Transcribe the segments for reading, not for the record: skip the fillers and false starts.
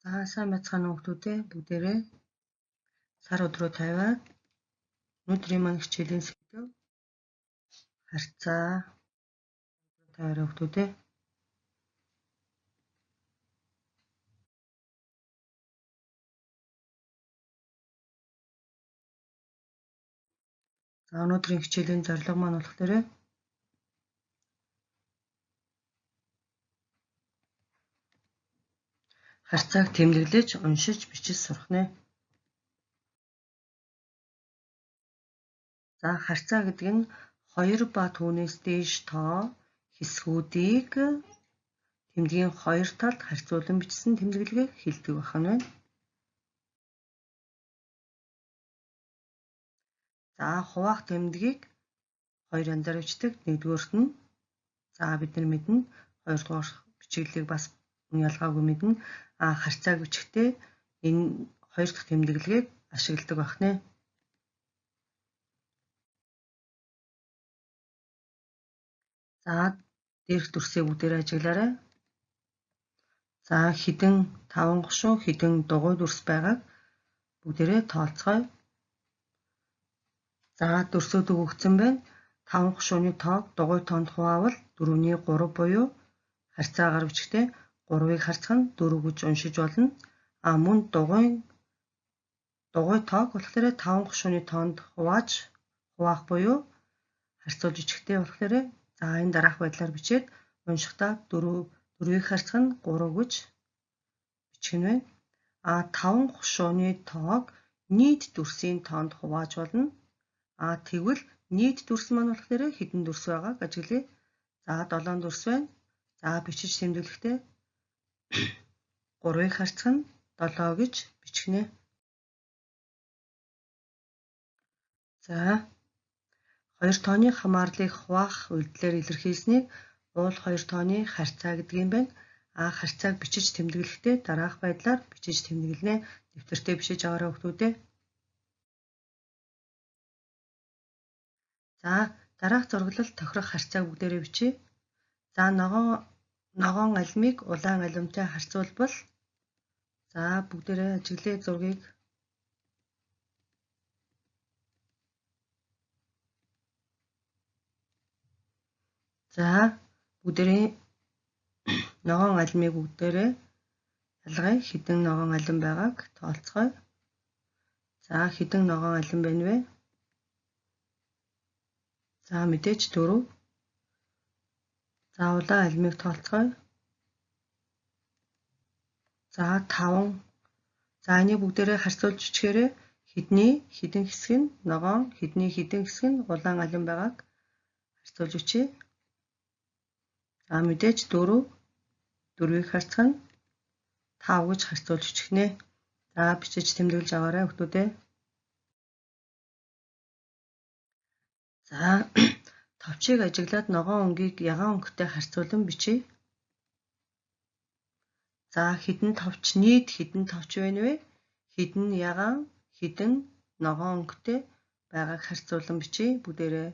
За сайн байцгаана уу хүүхдүүдээ бүгдээрээ сар өдрөө тавиад өнөөдрийн маань хичээлийн сэдэв харьцаа тавиараа хүүхдүүдээ. За өнөөдрийн хичээлийн зорилго маань болохоор харьцааг тэмдэглэж уншиж бичиж сурах нэ. За харьцаа гэдэг нь 2 ба түүнээс дээш тоо хэсгүүдийг тэмдгийн 2 талд харьцуулан бичсэн тэмдэглэгийг хэлдэг байна. За хуваах тэмдгийг 2 янзаар бичдэг. Нэгдүгээрт нь за бид нар мэднэ 2 дугаар бичиглэлийг бас ялгаагүй мэднэ. Харьцааг бичихдээ энэ 2 дахь тэмдэглэгийг ашигладаг байна. За дээрх дүрсээ бүгдээрээ ажиглаарай. За хэдэн 5 гушуу хэдэн дугуй дүрс байгааг бүгдээрээ тооцгоё. За дүрсүүд өгөгдсөн байна. 5 гушууны тоог дугуй тоонд хуваавал 4-ний 3 буюу харьцаагаар бичихдээ 3-ыг харьцах нь 4 гэж уншиж болно. Мөн дугуй тоог болохоор 5 гушууны тоонд хуваах буюу харьцуулж бичихдээ болохоор за энэ дараах байдлаар бичээд уншихдаа 4-ийг харьцах нь 3 гэж бичих нь байна. 5 гушууны тоог нийт дүрсийн тоонд хувааж болно. Тэгвэл нийт дүрс маань болохоор хэдэн дүрс байгааг ажиглая. За 7 дүрс байна. За бичиж тэмдэглэхдээ 3-ыг харьцах нь 7 гэж бичгэнэ. За 2 тооны хамаарлыг хуваах үйлдэлээр илэрхийлсэнийг уул 2 тооны харьцаа гэдэг юм байна. Харьцааг бичиж тэмдэглэхдээ дараах байдлаар бичиж тэмдэглэнэ. Дэвтэртээ бичиж аваарай хүүхдүүдээ. За дараах зураглалд тохирох харьцааг бүгдээрээ бичье. За ногоон алимыг улаан алимтай харьцуулбал за бүгдээрээ ажиглая зургийг. За бүгдээрээ ногоон алимыг бүгдээрээ ялгая. Хэдэн ногоон алим байгааг тооцгоё. За хэдэн ногоон алим байна вэ? За мэдээж 4. За улаан алимыг тооцгоё. За 5. За энийг бүгдээрээ харьцуулж бичгээрэй. Хэдэн хэсэг нь ногоон, хэдэн хэсэг нь улаан алим байгааг харьцуулж бичье. За мэдээж 4-ийг харьцах нь 5 гэж харьцуулж бичгэнэ. За бичиж тэмдэглэж аваарай хүүхдүүдээ. За товчийг ажиглаад ногоон өнгийг ягаан өнгөтэй харьцуулан бичье. За нийт хэдэн товч байна вэ? Хэдэн ягаан, хэдэн ногоон өнгөтэй байгааг харьцуулан бичье бүгдээрээ.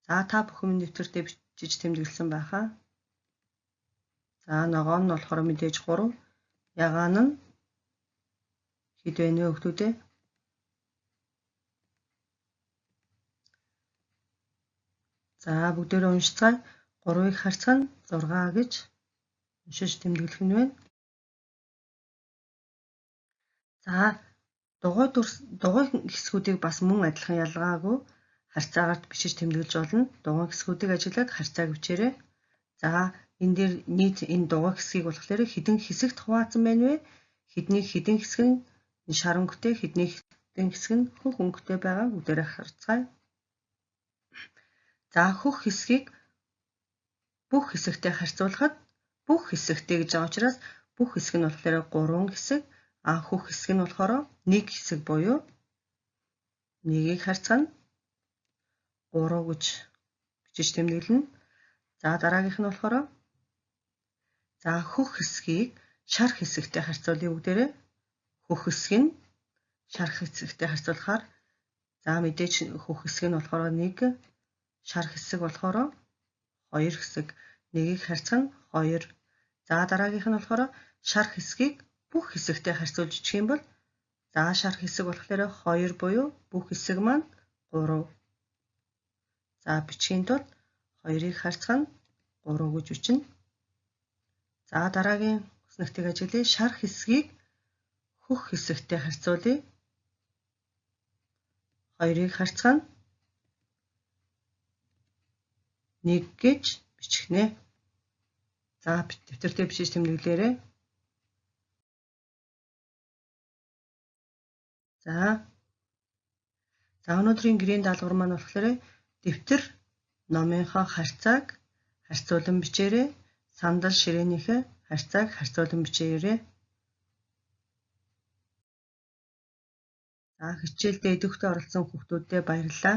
За та бүхэн дэвтэртээ бичиж тэмдэглэсэн байхаа. За ногоон нь болохоор мэдээж 3, ягаан нь хэд байна вэ хүүхдүүдээ? За бүгдээрээ уншицгаая. 3-ыг харьцах нь 6 гэж уншиж тэмдэглэх нь байна. За дугуй хэсгүүдийг бас мөн адилхан ялгаагүй харьцаагаар бичиж тэмдэглэж болно. Дугуй хэсгүүдийг ажиглаад харьцааг бичээрэй. За энэ дээр нийт энэ дугуй хэсгийг болохоор хэдэн хэсэгт хуваацсан байна вэ? Хэдэн хэсэг нь шар өнгөтэй, хэдэн хэсэг нь хөх өнгөтэй байгаа бүгдээрээ харьцгаая. За хөх хэсгийг бүх хэсэгтэй харьцуулахад бүх хэсэгтэй гэж байгаа учраас бүх хэсэг нь болохоор 3 хэсэг, хөх хэсэг нь болохоор 1 хэсэг буюу 1-ийг харьцах нь 3 гэж бичиж тэмдэглэнэ. За дараагийнх нь болохоор за хөх хэсгийг шар хэсэгтэй харьцуулъя бүгдээрээ. Хөх хэсэг нь шар хэсэгтэй харьцуулахаар за мэдээж хөх хэсэг нь болохоор 1, шар хэсэг болохоор 2 хэсэг. 1-ийг харьцах нь 2. За дараагийнх нь болохоор шар хэсгийг бүх хэсэгтэй харьцуулж бичих юм бол за шар хэсэг болохоор 2 буюу бүх хэсэг маань 3. За бичгийн тулд 2-ыг харьцах нь 3 гэж бичнэ. За дараагийн хүснэгтийг ажиглая. Шар хэсгийг хөх хэсэгтэй харьцуулъя. 2-ыг харьцах нь 1 гэж бичгэнэ. За дэвтэртээ бичиж тэмдэглээрэй. За өнөөдрийн гэрийн даалгавар маань болохоор дэвтэр номынхоо харьцааг харьцуулан бичээрэй. Сандал ширээнийхээ харьцааг харьцуулан бичээрэй. За хичээлдээ идэвхтэй оролцсон хүүхдүүддээ баярлалаа.